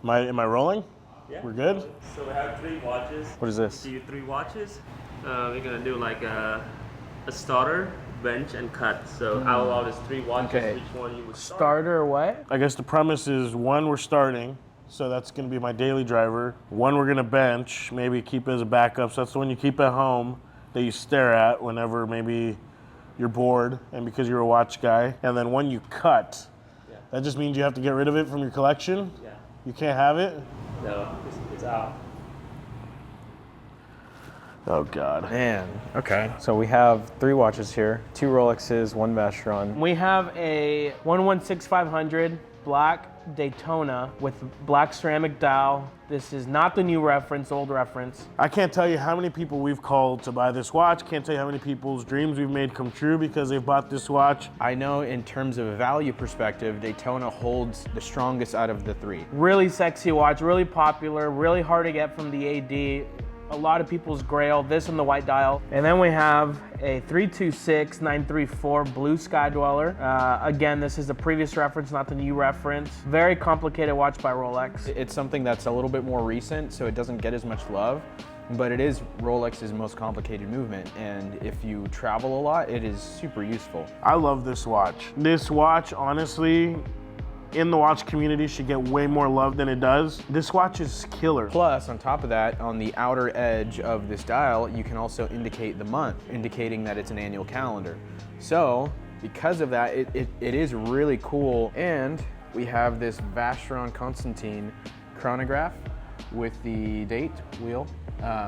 Am I rolling? Yeah. We're good? So we have 3 watches. What is this? See 3 watches. We're gonna do like a starter, bench, and cut. So out of all these 3 watches, Okay. which one you would start? Starter what? I guess the premise is 1, we're starting, so that's gonna be my daily driver. 1, we're gonna bench, maybe keep it as a backup. So that's the one you keep at home that you stare at whenever maybe you're bored and because you're a watch guy. And then 1 you cut. Yeah. That just means you have to get rid of it from your collection? Yeah. You can't have it? No, it's out. Oh God. Man, okay. So we have 3 watches here, 2 Rolexes, 1 Vacheron. We have a 116500 black Daytona with black ceramic dial. This is not the new reference, old reference. I can't tell you how many people we've called to buy this watch. Can't tell you how many people's dreams we've made come true because they've bought this watch. I know in terms of a value perspective, Daytona holds the strongest out of the 3. Really sexy watch, really popular, really hard to get from the AD. A lot of people's grail, this and the white dial. And then we have a 326934 Blue Sky Dweller. Again, this is the previous reference, not the new reference. Very complicated watch by Rolex. It's something that's a little bit more recent, so it doesn't get as much love, but it is Rolex's most complicated movement. And if you travel a lot, it is super useful. I love this watch. This watch, honestly, in the watch community should get way more love than it does. This watch is killer. Plus, on top of that, on the outer edge of this dial, you can also indicate the month, indicating that it's an annual calendar. So, because of that, it is really cool. And we have this Vacheron Constantine chronograph with the date wheel,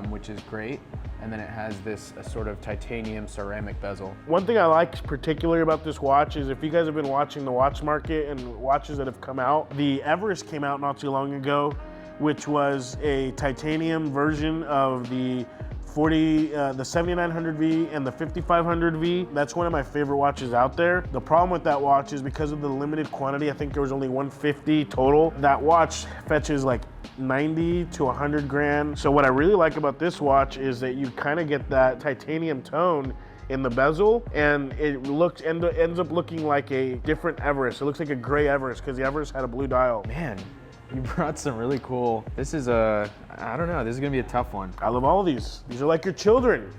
which is great. And then it has this sort of titanium ceramic bezel. One thing I like particularly about this watch is if you guys have been watching the watch market and watches that have come out, the Everest came out not too long ago, which was a titanium version of the 7900V and the 5500V. That's one of my favorite watches out there. The problem with that watch is because of the limited quantity, I think there was only 150 total. That watch fetches like 90 to 100 grand. So what I really like about this watch is that you kind of get that titanium tone in the bezel, and it ends up looking like a different Everest. It looks like a gray Everest because the Everest had a blue dial. Man, you brought some really cool. This is I don't know, this is gonna be a tough one. I love all of these. These are like your children.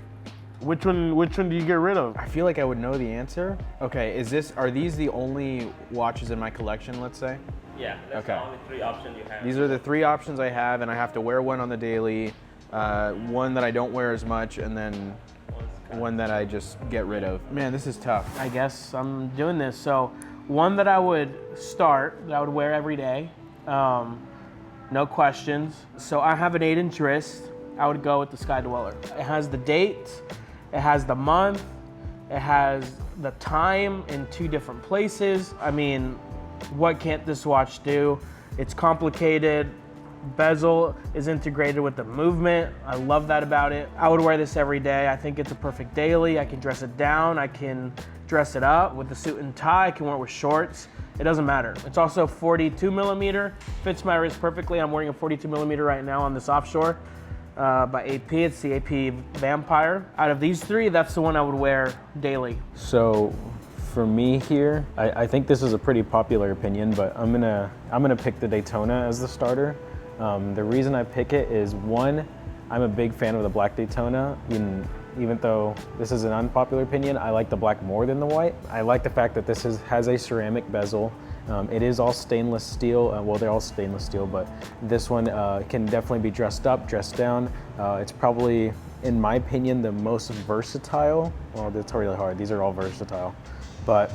Which one do you get rid of? I feel like I would know the answer. Okay, are these the only watches in my collection, let's say? Yeah, that's Okay. the only 3 options you have. These are the 3 options I have, and I have to wear one on the daily, one that I don't wear as much, and then one that I just get rid of. Man, this is tough. I guess I'm doing this. So one that I would start, that I would wear every day, no questions. So I have an 8-inch wrist. I would go with the Sky Dweller. It has the date, it has the month, it has the time in 2 different places. I mean, what can't this watch do? It's complicated. Bezel is integrated with the movement. I love that about it. I would wear this every day. I think it's a perfect daily. I can dress it down. I can dress it up with a suit and tie. I can wear it with shorts. It doesn't matter. It's also 42 millimeter. Fits my wrist perfectly. I'm wearing a 42 millimeter right now on this offshore by AP. It's the AP Vampire. Out of these 3, that's the one I would wear daily. So for me here, I think this is a pretty popular opinion, but I'm gonna pick the Daytona as the starter. The reason I pick it is 1, I'm a big fan of the black Daytona. Even though this is an unpopular opinion, I like the black more than the white. I like the fact that this has a ceramic bezel. It is all stainless steel. Well, they're all stainless steel, but this one can definitely be dressed up, dressed down. It's probably, in my opinion, the most versatile. Well, that's really hard. These are all versatile. But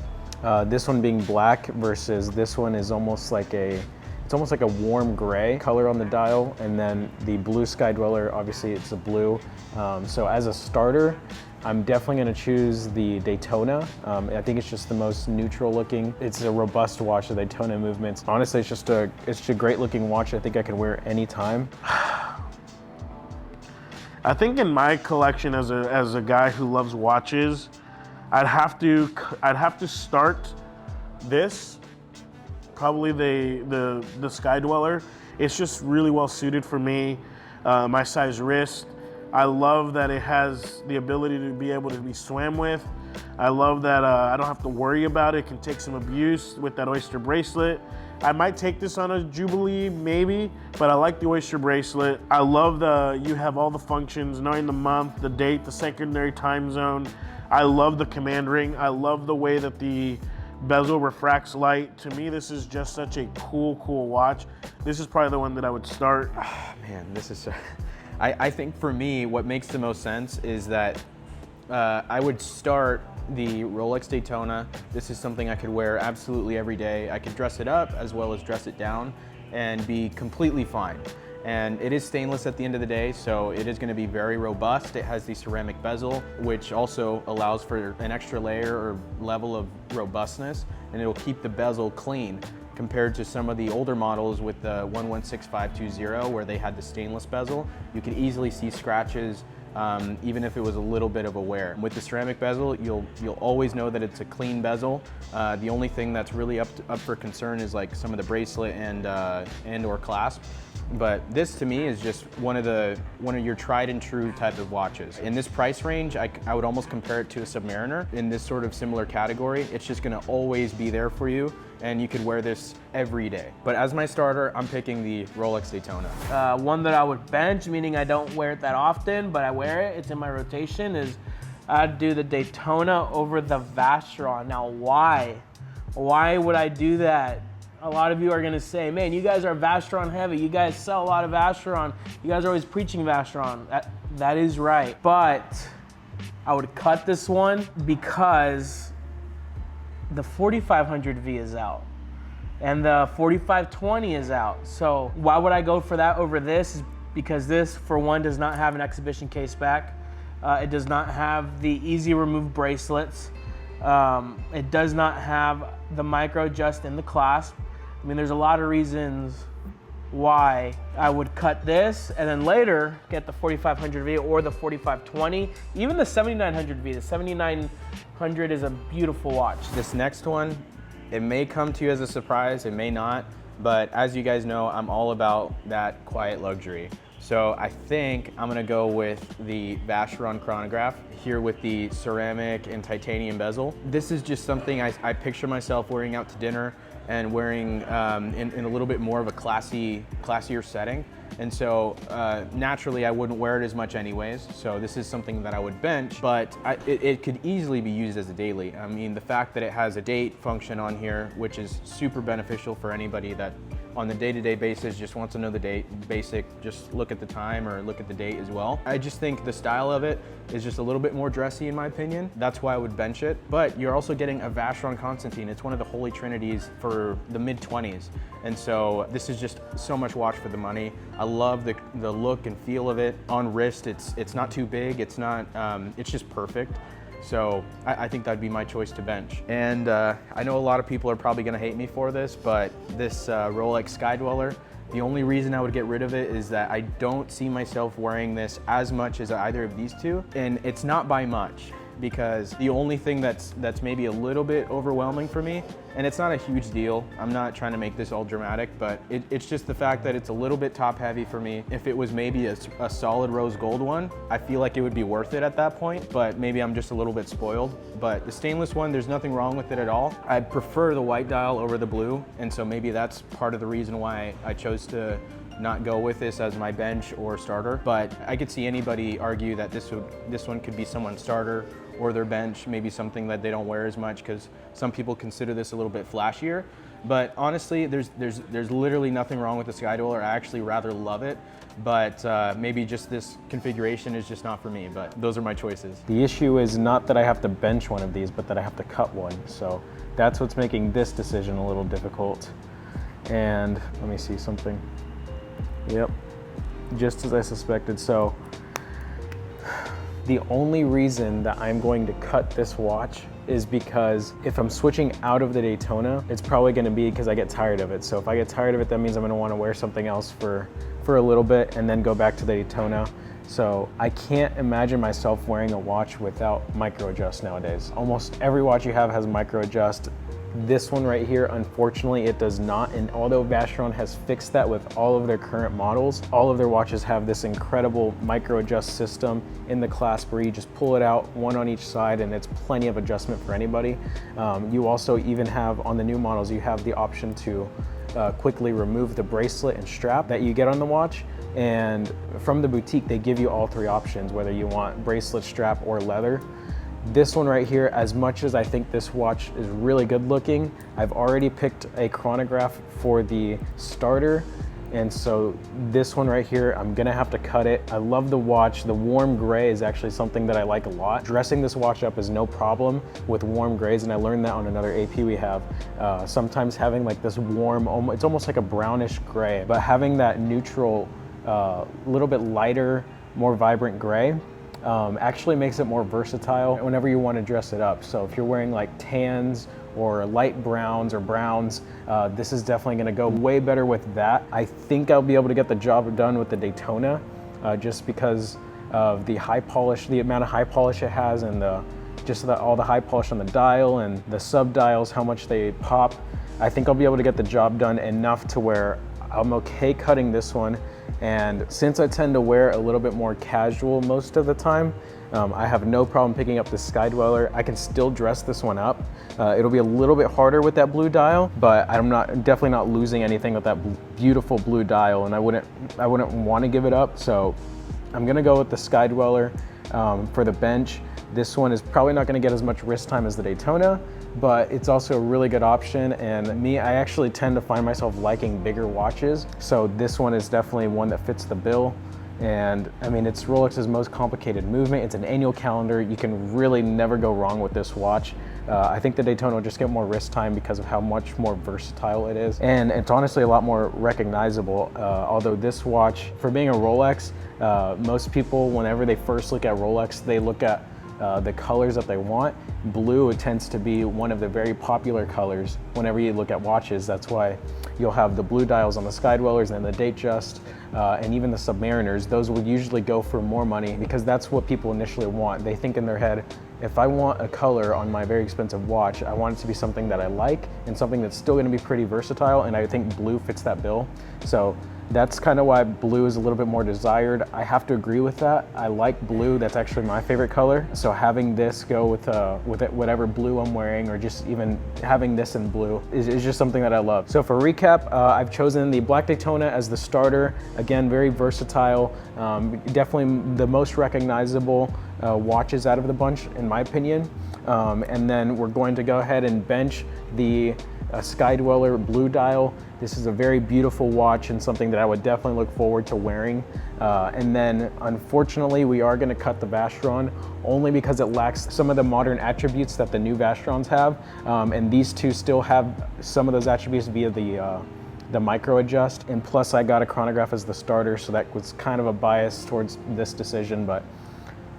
this one being black versus this one is almost like a warm gray color on the dial, and then the Blue Sky Dweller, obviously it's a blue. So as a starter, I'm definitely gonna choose the Daytona. I think it's just the most neutral looking. It's a robust watch, the Daytona movements. Honestly, it's just a great looking watch. I think I can wear anytime. I think in my collection as a guy who loves watches, I'd have to start this, probably the Sky Dweller. It's just really well suited for me, my size wrist. I love that it has the ability to be able to be swam with. I love that I don't have to worry about it. It can take some abuse with that oyster bracelet. I might take this on a Jubilee, maybe, but I like the Oyster bracelet. I love you have all the functions, knowing the month, the date, the secondary time zone. I love the command ring. I love the way that the bezel refracts light. To me, this is just such a cool watch. This is probably the one that I would start. Man, this is, I think for me, what makes the most sense is that I would start the Rolex Daytona. This is something I could wear absolutely every day. I could dress it up as well as dress it down and be completely fine. And it is stainless at the end of the day, so it is going to be very robust. It has the ceramic bezel, which also allows for an extra layer or level of robustness, and it'll keep the bezel clean compared to some of the older models with the 116520 where they had the stainless bezel. You could easily see scratches, even if it was a little bit of a wear. With the ceramic bezel, you'll always know that it's a clean bezel. The only thing that's really up for concern is like some of the bracelet and or clasp. But this to me is just one of your tried and true type of watches. In this price range, I would almost compare it to a Submariner in this sort of similar category. It's just gonna always be there for you, and you could wear this every day. But as my starter, I'm picking the Rolex Daytona. One that I would bench, meaning I don't wear it that often, but I wear it, it's in my rotation, is I'd do the Daytona over the Vacheron. Now, why? Why would I do that? A lot of you are gonna say, man, you guys are Vacheron heavy. You guys sell a lot of Vacheron. You guys are always preaching Vacheron. That is right. But I would cut this one because the 4500V is out and the 4520 is out. So why would I go for that over this? Because this, for one, does not have an exhibition case back. It does not have the easy remove bracelets. It does not have the micro adjust in the clasp. I mean, there's a lot of reasons why I would cut this and then later get the 4500V or the 4520, even the 7900V. The 7900 is a beautiful watch. This next one, it may come to you as a surprise, it may not, but as you guys know, I'm all about that quiet luxury. So I think I'm gonna go with the Vacheron chronograph here with the ceramic and titanium bezel. This is just something I picture myself wearing out to dinner and wearing in a little bit more of a classier setting. And so naturally I wouldn't wear it as much anyways. So this is something that I would bench, but it could easily be used as a daily. I mean, the fact that it has a date function on here, which is super beneficial for anybody that on the day-to-day basis just wants to know the date, basic, just look at the time or look at the date as well. I just think the style of it is just a little bit more dressy in my opinion. That's why I would bench it. But you're also getting a Vacheron Constantine. It's one of the holy trinities for the mid-20s. And so this is just so much watch for the money. I love the look and feel of it. On wrist, it's not too big. It's not, it's just perfect. So I think that'd be my choice to bench. And I know a lot of people are probably gonna hate me for this, but this Rolex Sky Dweller, the only reason I would get rid of it is that I don't see myself wearing this as much as either of these two. And it's not by much, because the only thing that's maybe a little bit overwhelming for me, and it's not a huge deal, I'm not trying to make this all dramatic, but it's just the fact that it's a little bit top heavy for me. If it was maybe a solid rose gold one, I feel like it would be worth it at that point, but maybe I'm just a little bit spoiled. But the stainless one, there's nothing wrong with it at all. I prefer the white dial over the blue, and so maybe that's part of the reason why I chose to not go with this as my bench or starter. But I could see anybody argue that this one could be someone's starter or their bench, maybe something that they don't wear as much, because some people consider this a little bit flashier. But honestly, there's literally nothing wrong with the Sky Dweller. I actually rather love it, but maybe just this configuration is just not for me, but those are my choices. The issue is not that I have to bench one of these, but that I have to cut one. So that's what's making this decision a little difficult. And let me see something. Yep, just as I suspected. So the only reason that I'm going to cut this watch is because if I'm switching out of the Daytona, it's probably gonna be because I get tired of it. So if I get tired of it, that means I'm gonna wanna wear something else for a little bit and then go back to the Daytona. So I can't imagine myself wearing a watch without micro adjust nowadays. Almost every watch you have has micro adjust. This one right here, unfortunately, it does not. And although Vacheron has fixed that with all of their current models, all of their watches have this incredible micro adjust system in the clasp where you just pull it out, one on each side, and it's plenty of adjustment for anybody. You also even have, on the new models, you have the option to quickly remove the bracelet and strap that you get on the watch. And from the boutique, they give you all three options, whether you want bracelet, strap, or leather. This one right here, as much as I think this watch is really good looking, I've already picked a chronograph for the starter. And so this one right here, I'm gonna have to cut it. I love the watch. The warm gray is actually something that I like a lot. Dressing this watch up is no problem with warm grays, and I learned that on another AP we have. Sometimes having like this warm, it's almost like a brownish gray, but having that neutral, little bit lighter, more vibrant gray, actually makes it more versatile whenever you want to dress it up. So if you're wearing like tans or light browns or browns, this is definitely going to go way better with that. I think I'll be able to get the job done with the Daytona, just because of the high polish, the amount of high polish it has, and all the high polish on the dial and the sub dials, how much they pop. I think I'll be able to get the job done enough to where I'm okay cutting this one. And since I tend to wear a little bit more casual most of the time, I have no problem picking up the Sky Dweller. I can still dress this one up. It'll be a little bit harder with that blue dial, but definitely not losing anything with that beautiful blue dial, and I wouldn't want to give it up. So I'm gonna go with the Sky Dweller for the bench. This one is probably not gonna get as much wrist time as the Daytona, but it's also a really good option. And I actually tend to find myself liking bigger watches. So this one is definitely one that fits the bill. And I mean, it's Rolex's most complicated movement. It's an annual calendar. You can really never go wrong with this watch. I think the Daytona will just get more wrist time because of how much more versatile it is. And it's honestly a lot more recognizable. Although this watch, for being a Rolex, most people, whenever they first look at Rolex, they look at the colors that they want. Blue tends to be one of the very popular colors whenever you look at watches. That's why you'll have the blue dials on the Sky Dwellers and the Datejust, and even the Submariners. Those would usually go for more money because that's what people initially want. They think in their head, if I want a color on my very expensive watch, I want it to be something that I like and something that's still gonna be pretty versatile, and I think blue fits that bill. So that's kind of why blue is a little bit more desired. I have to agree with that. I like blue. That's actually my favorite color. So having this go with whatever blue I'm wearing, or just even having this in blue is just something that I love. So for recap, I've chosen the Black Daytona as the starter. Again, very versatile. Definitely the most recognizable watches out of the bunch, in my opinion. And then we're going to go ahead and bench the Sky Dweller blue dial. This is a very beautiful watch and something that I would definitely look forward to wearing. And then unfortunately, we are gonna cut the Vacheron only because it lacks some of the modern attributes that the new Vacherons have. And these two still have some of those attributes via the micro adjust. And plus I got a chronograph as the starter, so that was kind of a bias towards this decision, but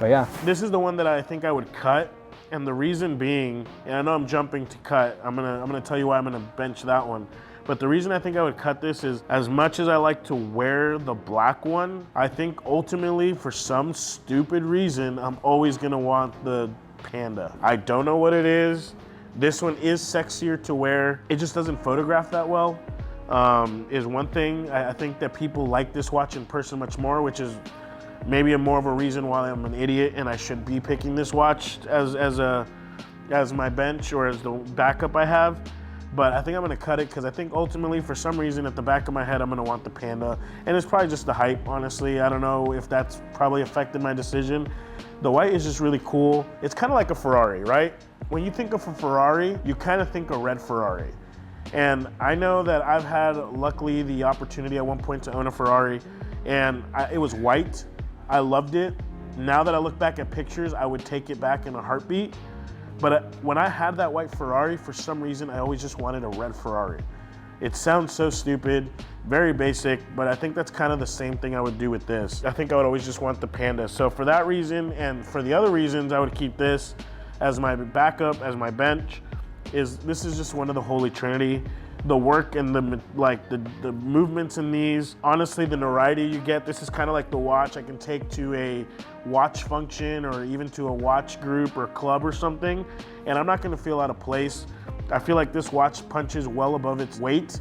yeah. This is the one that I think I would cut. And the reason being, and I know I'm jumping to cut, I'm gonna tell you why I'm gonna bench that one. But the reason I think I would cut this is, as much as I like to wear the black one, I think ultimately, for some stupid reason, I'm always gonna want the Panda. I don't know what it is. This one is sexier to wear. It just doesn't photograph that well, is one thing. I think that people like this watch in person much more, which is maybe more of a reason why I'm an idiot and I should be picking this watch as my bench or as the backup I have. But I think I'm gonna cut it because I think ultimately, for some reason, at the back of my head, I'm gonna want the Panda. And it's probably just the hype, honestly. I don't know if that's probably affected my decision. The white is just really cool. It's kind of like a Ferrari, right? When you think of a Ferrari, you kind of think a red Ferrari. And I know that I've had, luckily, the opportunity at one point to own a Ferrari, and it was white. I loved it. Now that I look back at pictures, I would take it back in a heartbeat. But when I had that white Ferrari, for some reason, I always just wanted a red Ferrari. It sounds so stupid, very basic, but I think that's kind of the same thing I would do with this. I think I would always just want the Panda. So for that reason, and for the other reasons, I would keep this as my backup, as my bench. This is just one of the holy trinity. The work and the movements in these, honestly, the notoriety you get, this is kind of like the watch I can take to a watch function or even to a watch group or club or something, and I'm not gonna feel out of place. I feel like this watch punches well above its weight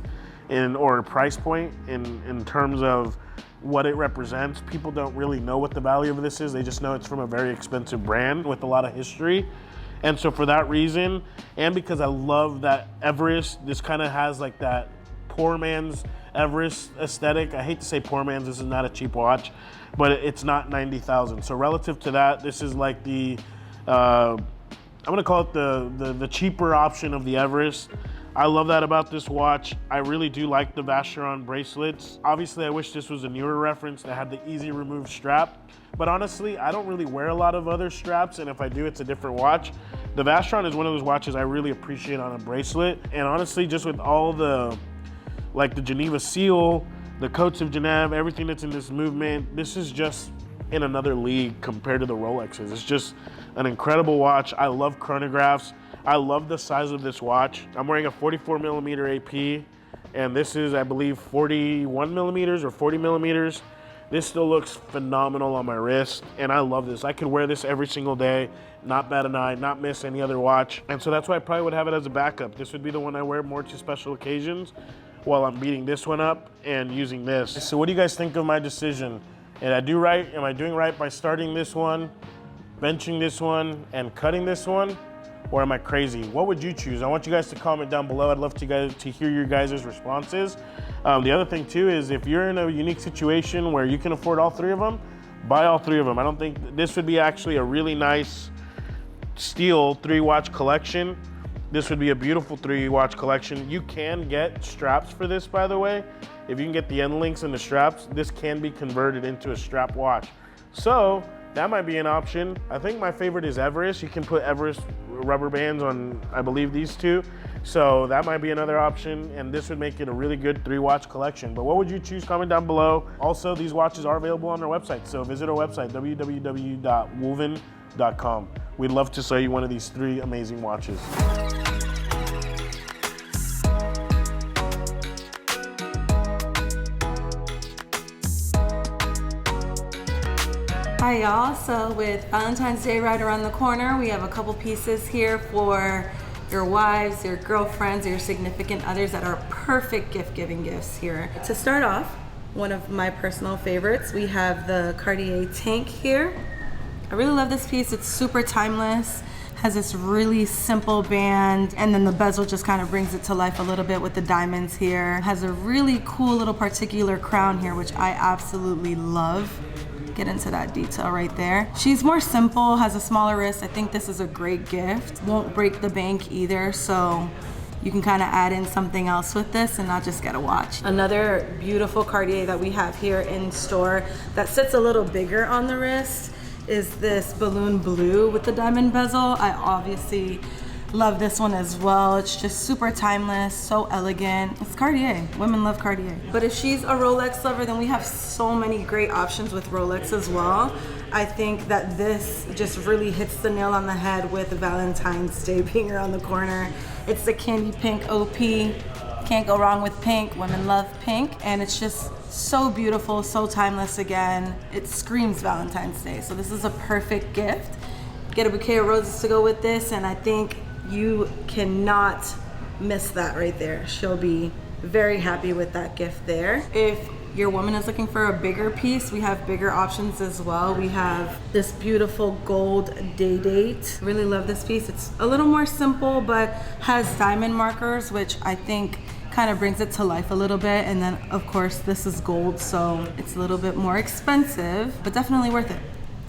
or price point in terms of what it represents. People don't really know what the value of this is. They just know it's from a very expensive brand with a lot of history. And so for that reason, and because I love that Everest, this kind of has like that poor man's Everest aesthetic. I hate to say poor man's, this is not a cheap watch, but it's not 90,000. So relative to that, this is like the, I'm gonna call it the cheaper option of the Everest. I love that about this watch. I really do like the Vacheron bracelets. Obviously, I wish this was a newer reference that had the easy remove strap, but honestly, I don't really wear a lot of other straps, and if I do, it's a different watch. The Vacheron is one of those watches I really appreciate on a bracelet, and honestly, just with all the, like the Geneva seal, the Coats of Genève, everything that's in this movement, this is just in another league compared to the Rolexes. It's just an incredible watch. I love chronographs. I love the size of this watch. I'm wearing a 44 millimeter AP, and this is, I believe, 41 millimeters or 40 millimeters. This still looks phenomenal on my wrist, and I love this. I could wear this every single day, not bat an eye, not miss any other watch. And so that's why I probably would have it as a backup. This would be the one I wear more to special occasions while I'm beating this one up and using this. So what do you guys think of my decision? Did I do right? Am I doing right by starting this one, benching this one, and cutting this one? Or am I crazy? What would you choose? I want you guys to comment down below. I'd love to hear your guys' responses. The other thing too is if you're in a unique situation where you can afford all three of them, buy all three of them. I don't think this would be actually a really nice steel 3-watch collection. This would be a beautiful 3-watch collection. You can get straps for this, by the way. If you can get the end links and the straps, this can be converted into a strap watch. So that might be an option. I think my favorite is Everest. You can put Everest rubber bands on, I believe, these two. So that might be another option, and this would make it a really good 3-watch collection. But what would you choose? Comment down below. Also, these watches are available on our website, so visit our website, www.wolvyn.com. We'd love to sell you one of these 3 amazing watches. Hi y'all, so with Valentine's Day right around the corner, we have a couple pieces here for your wives, your girlfriends, or your significant others that are perfect gift-giving gifts here. To start off, one of my personal favorites, we have the Cartier tank here. I really love this piece. It's super timeless, has this really simple band, and then the bezel just kind of brings it to life a little bit with the diamonds here. Has a really cool little particular crown here, which I absolutely love. Get into that detail right there. She's more simple, has a smaller wrist. I think this is a great gift. Won't break the bank either, so you can kind of add in something else with this and not just get a watch. Another beautiful Cartier that we have here in store that sits a little bigger on the wrist is this balloon blue with the diamond bezel. I obviously love this one as well. It's just super timeless, so elegant. It's Cartier. Women love Cartier. But if she's a Rolex lover, then we have so many great options with Rolex as well. I think that this just really hits the nail on the head with Valentine's Day being around the corner. It's the candy pink OP. Can't go wrong with pink. Women love pink. And it's just so beautiful, so timeless again. It screams Valentine's Day. So this is a perfect gift. Get a bouquet of roses to go with this, and I think you cannot miss that right there. She'll be very happy with that gift there. If your woman is looking for a bigger piece, we have bigger options as well. We have this beautiful gold day date. Really love this piece. It's a little more simple, but has diamond markers, which I think kind of brings it to life a little bit. And then of course this is gold, so it's a little bit more expensive, but definitely worth it.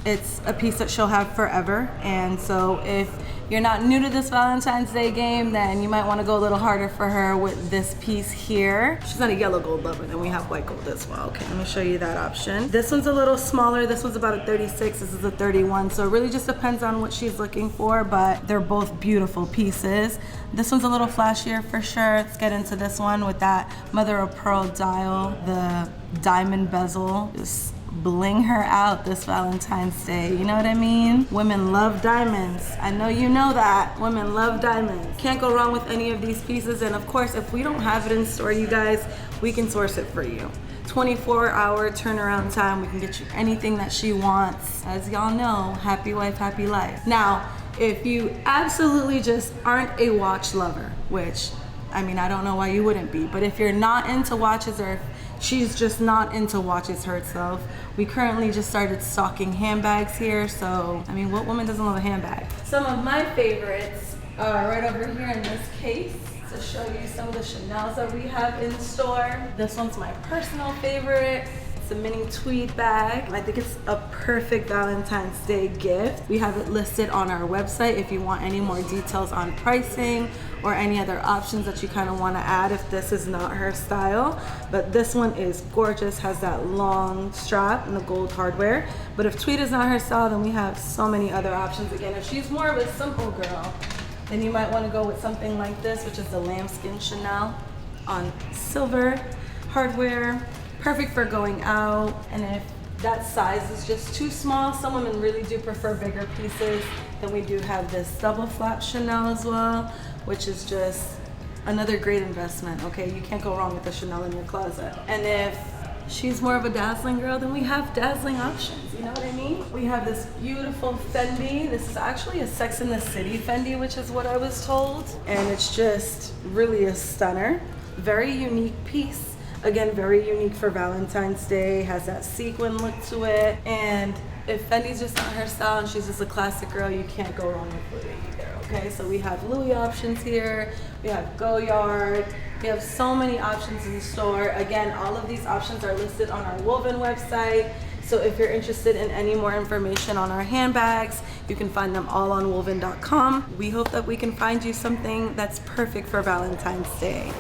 It's a piece that she'll have forever, and so if you're not new to this Valentine's Day game, then you might want to go a little harder for her with this piece here. She's not a yellow gold lover, then we have white gold as well. Okay, let me show you that option. This one's a little smaller. This one's about a 36, this is a 31, so it really just depends on what she's looking for, but they're both beautiful pieces. This one's a little flashier for sure. Let's get into this one with that mother of pearl dial, the diamond bezel. Just bling her out this Valentine's Day, you know what I mean? Women love diamonds. I know you know that. Women love diamonds. Can't go wrong with any of these pieces, and of course, if we don't have it in store, you guys, we can source it for you. 24-hour turnaround time. We can get you anything that she wants. As y'all know, happy wife, happy life. Now, if you absolutely just aren't a watch lover, which, I mean, I don't know why you wouldn't be, but if you're not into watches, or if she's just not into watches herself, we currently just started stocking handbags here, so, I mean, what woman doesn't love a handbag? Some of my favorites are right over here in this case. to show you some of the Chanels that we have in store. This one's my personal favorite. It's a mini tweed bag. I think it's a perfect Valentine's Day gift. We have it listed on our website if you want any more details on pricing or any other options that you kind of want to add if this is not her style. But this one is gorgeous, has that long strap and the gold hardware. But if tweed is not her style, then we have so many other options. Again, if she's more of a simple girl, then you might want to go with something like this, which is the lambskin Chanel on silver hardware. Perfect for going out. And if that size is just too small, some women really do prefer bigger pieces, then we do have this double flap Chanel as well, which is just another great investment, okay? You can't go wrong with a Chanel in your closet. And if she's more of a dazzling girl, then we have dazzling options, you know what I mean? We have this beautiful Fendi. This is actually a Sex and the City Fendi, which is what I was told. And it's just really a stunner. Very unique piece. Again, very unique for Valentine's Day, has that sequin look to it. And if Fendi's just not her style and she's just a classic girl, you can't go wrong with Louis either, okay? So we have Louis options here, we have Goyard, we have so many options in the store. Again, all of these options are listed on our WOLVYN website. So if you're interested in any more information on our handbags, you can find them all on wolvyn.com. We hope that we can find you something that's perfect for Valentine's Day.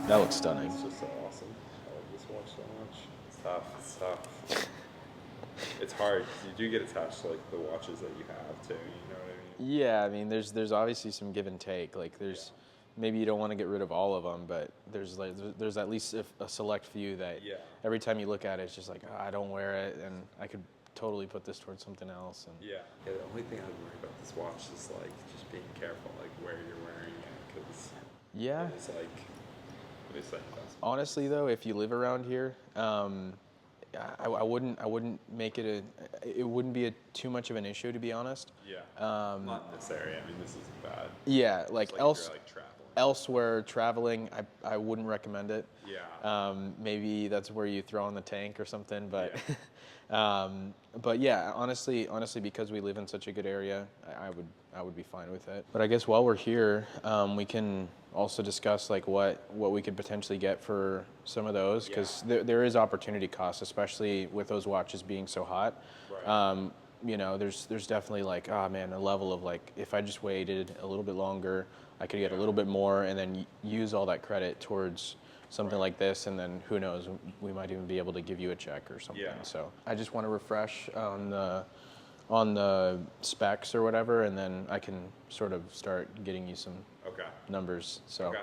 That looks stunning. It's just so awesome. I love this watch so much. It's tough. It's tough. It's hard. You do get attached to like the watches that you have too. You know what I mean? Yeah, I mean, there's obviously some give and take. Like maybe you don't want to get rid of all of them, but there's at least a select few that every time you look at it, it's just like, oh, I don't wear it, and I could totally put this towards something else. And Yeah, the only thing I'd worry about this watch is like just being careful, like where you're wearing it, because it's like. Honestly, though, if you live around here, I wouldn't make it it wouldn't be too much of an issue, to be honest. Yeah. Not in this area. I mean, this isn't bad. Yeah, like You're, like, traveling. Elsewhere traveling, I wouldn't recommend it. Yeah. Maybe that's where you throw in the tank or something, but. But yeah, honestly, because we live in such a good area, I would be fine with it. But I guess while we're here, we can also discuss like what we could potentially get for some of those, because there is opportunity cost, especially with those watches being so hot. Right. You know, there's definitely like, oh man, a level of like, if I just waited a little bit longer, I could get a little bit more and then use all that credit towards something like this, and then who knows, we might even be able to give you a check or something. So I just want to refresh on the specs or whatever, and then I can sort of start getting you some numbers. So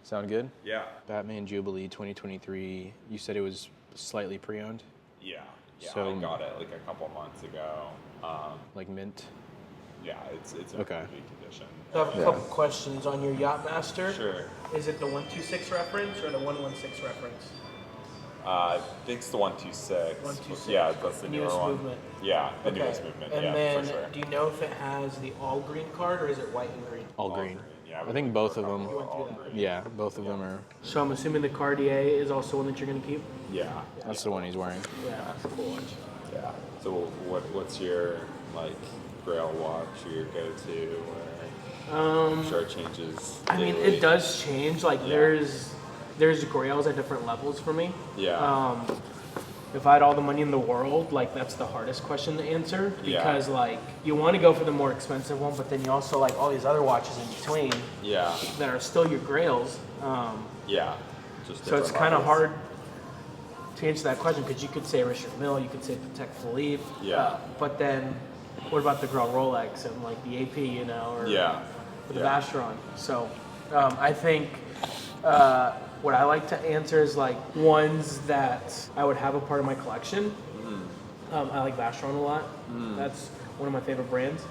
sound good? Yeah. Batman Jubilee 2023. You said it was slightly pre-owned? Yeah. So I got it like a couple months ago. Like mint? Yeah, it's in pretty good condition. I have a couple questions on your Yachtmaster. Sure. Is it the 126 reference or the 116 reference? I think it's the 126. 126. Yeah, that's the newer Newest one. movement. Yeah, the newest movement. And yeah, then, for sure. do you know if it has the all green card or is it white and green? All green. Yeah, I think both of them. You went through that. Yeah, both of them are. So I'm assuming the Cartier is also one that you're going to keep? Yeah. That's the one he's wearing. Yeah, that's a cool watch. Yeah. So what's your like grail watch or your go-to? I'm sure it changes. I mean, daily. it does change. Like there's grails at different levels for me. Yeah. If I had all the money in the world, like that's the hardest question to answer, because like you want to go for the more expensive one, but then you also like all these other watches in between. Yeah. That are still your grails. Yeah. Just So it's different kind of levels. hard to answer that question, because you could say Richard Mille, you could say Patek Philippe. Yeah. But then, what about the girl Rolex and like the AP, you know, or the Vacheron? So I think what I like to answer is like ones that I would have a part of my collection. I like Vacheron a lot. That's one of my favorite brands.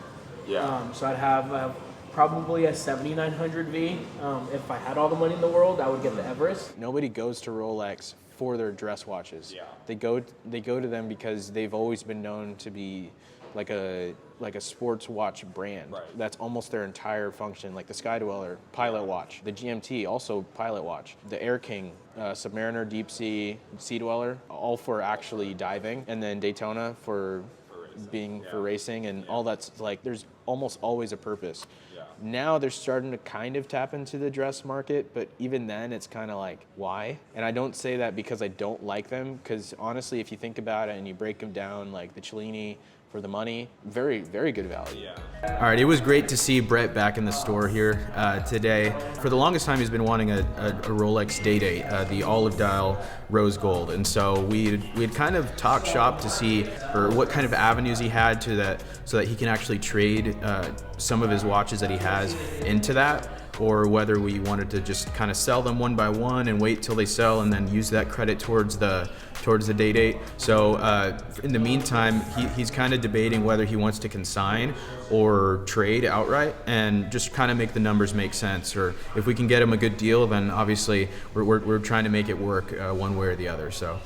Yeah. So I'd have probably a 7900V. If I had all the money in the world, I would get the Everest. Nobody goes to Rolex for their dress watches. Yeah. They go to them because they've always been known to be like a sports watch brand. Right. That's almost their entire function. Like the Sky Dweller, pilot watch. The GMT, also pilot watch. The Air King, Submariner, Deep Sea, Sea Dweller, all for actually diving. And then Daytona for being for racing, and all that's like, there's almost always a purpose. Yeah. Now they're starting to kind of tap into the dress market, but even then it's kind of like, why? And I don't say that because I don't like them, because honestly, if you think about it and you break them down, like the Cellini, for the money, very, very good value. Yeah. All right, it was great to see Brett back in the store here today. For the longest time, he's been wanting a Rolex Day-Date, the olive dial rose gold. And so we'd kind of talked shop to see what kind of avenues he had to that, so that he can actually trade some of his watches that he has into that, or whether we wanted to just kind of sell them one by one and wait till they sell and then use that credit towards the Day-Date. So in the meantime, he's kind of debating whether he wants to consign or trade outright and just kind of make the numbers make sense. Or if we can get him a good deal, then obviously we're trying to make it work one way or the other. So.